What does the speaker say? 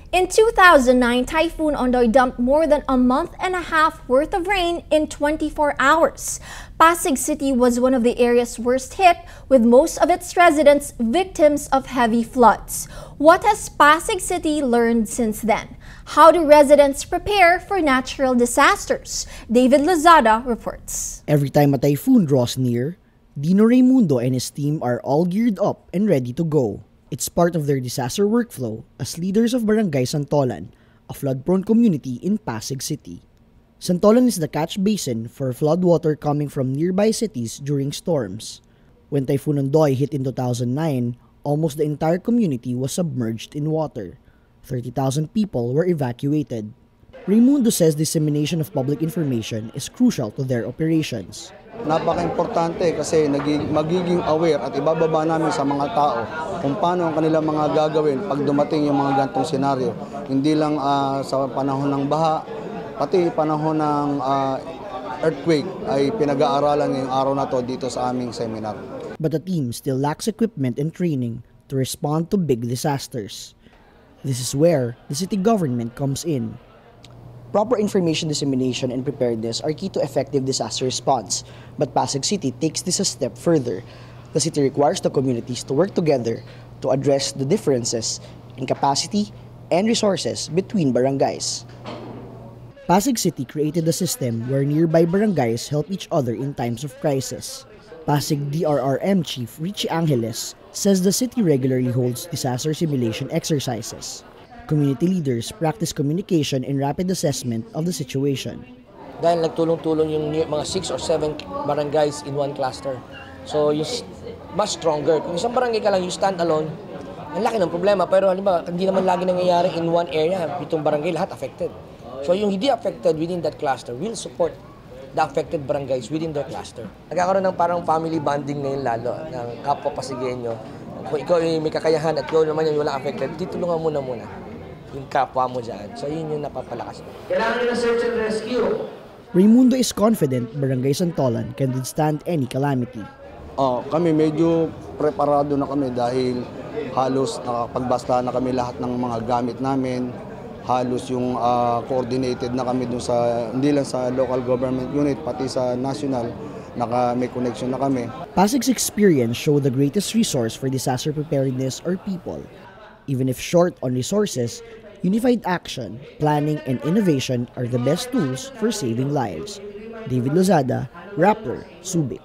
In 2009, Typhoon Ondoy dumped more than a month and a half worth of rain in 24 hours. Pasig City was one of the areas worst hit, with most of its residents victims of heavy floods. What has Pasig City learned since then? How do residents prepare for natural disasters? David Lozada reports. Every time a typhoon draws near, Dino Raimundo and his team are all geared up and ready to go. It's part of their disaster workflow as leaders of Barangay Santolan, a flood-prone community in Pasig City. Santolan is the catch basin for floodwater coming from nearby cities during storms. When Typhoon Ondoy hit in 2009, almost the entire community was submerged in water. 30,000 people were evacuated. Raimundo says dissemination of public information is crucial to their operations. Napaka-importante kasi magiging aware at ibababa namin sa mga tao kung paano ang kanilang mga gagawin pag dumating yung mga gantong senaryo. Hindi lang sa panahon ng baha, pati panahon ng earthquake ay pinag-aaralan ngayong araw na to dito sa aming seminar. But the team still lacks equipment and training to respond to big disasters. This is where the city government comes in. Proper information dissemination and preparedness are key to effective disaster response, but Pasig City takes this a step further. The city requires the communities to work together to address the differences in capacity and resources between barangays. Pasig City created a system where nearby barangays help each other in times of crisis. Pasig DRRM Chief Richie Angeles says the city regularly holds disaster simulation exercises. Community leaders practice communication and rapid assessment of the situation. Dahil nagtulong-tulong yung mga 6 or 7 barangays in one cluster. So, yung much stronger. Kung isang barangay ka lang, you stand alone, ang laki ng problema. Pero halimbawa, hindi naman lagi nangyayari in one area. Itong barangay, lahat affected. So, yung hindi affected within that cluster will support the affected barangays within their cluster. Nagkakaroon ng parang family bonding ngayon lalo ng kapwa Pasigueño. Kung ikaw may kakayahan at ikaw naman yung walang affected, ditulungan mo na muna yung kapwa mo dyan. So yun yung napapalakas. Kailangan nyo na search and rescue. Raimundo is confident Barangay Santolan can withstand any calamity. Kami medyo preparado na kami dahil halos nakapagbasta na kami lahat ng mga gamit namin. Halos yung coordinated na kami dun sa, hindi lang sa local government unit, pati sa national, may connection na kami. Pasig's experience show the greatest resource for disaster preparedness are people. Even if short on resources, unified action, planning, and innovation are the best tools for saving lives. David Lozada, Rappler, Subic.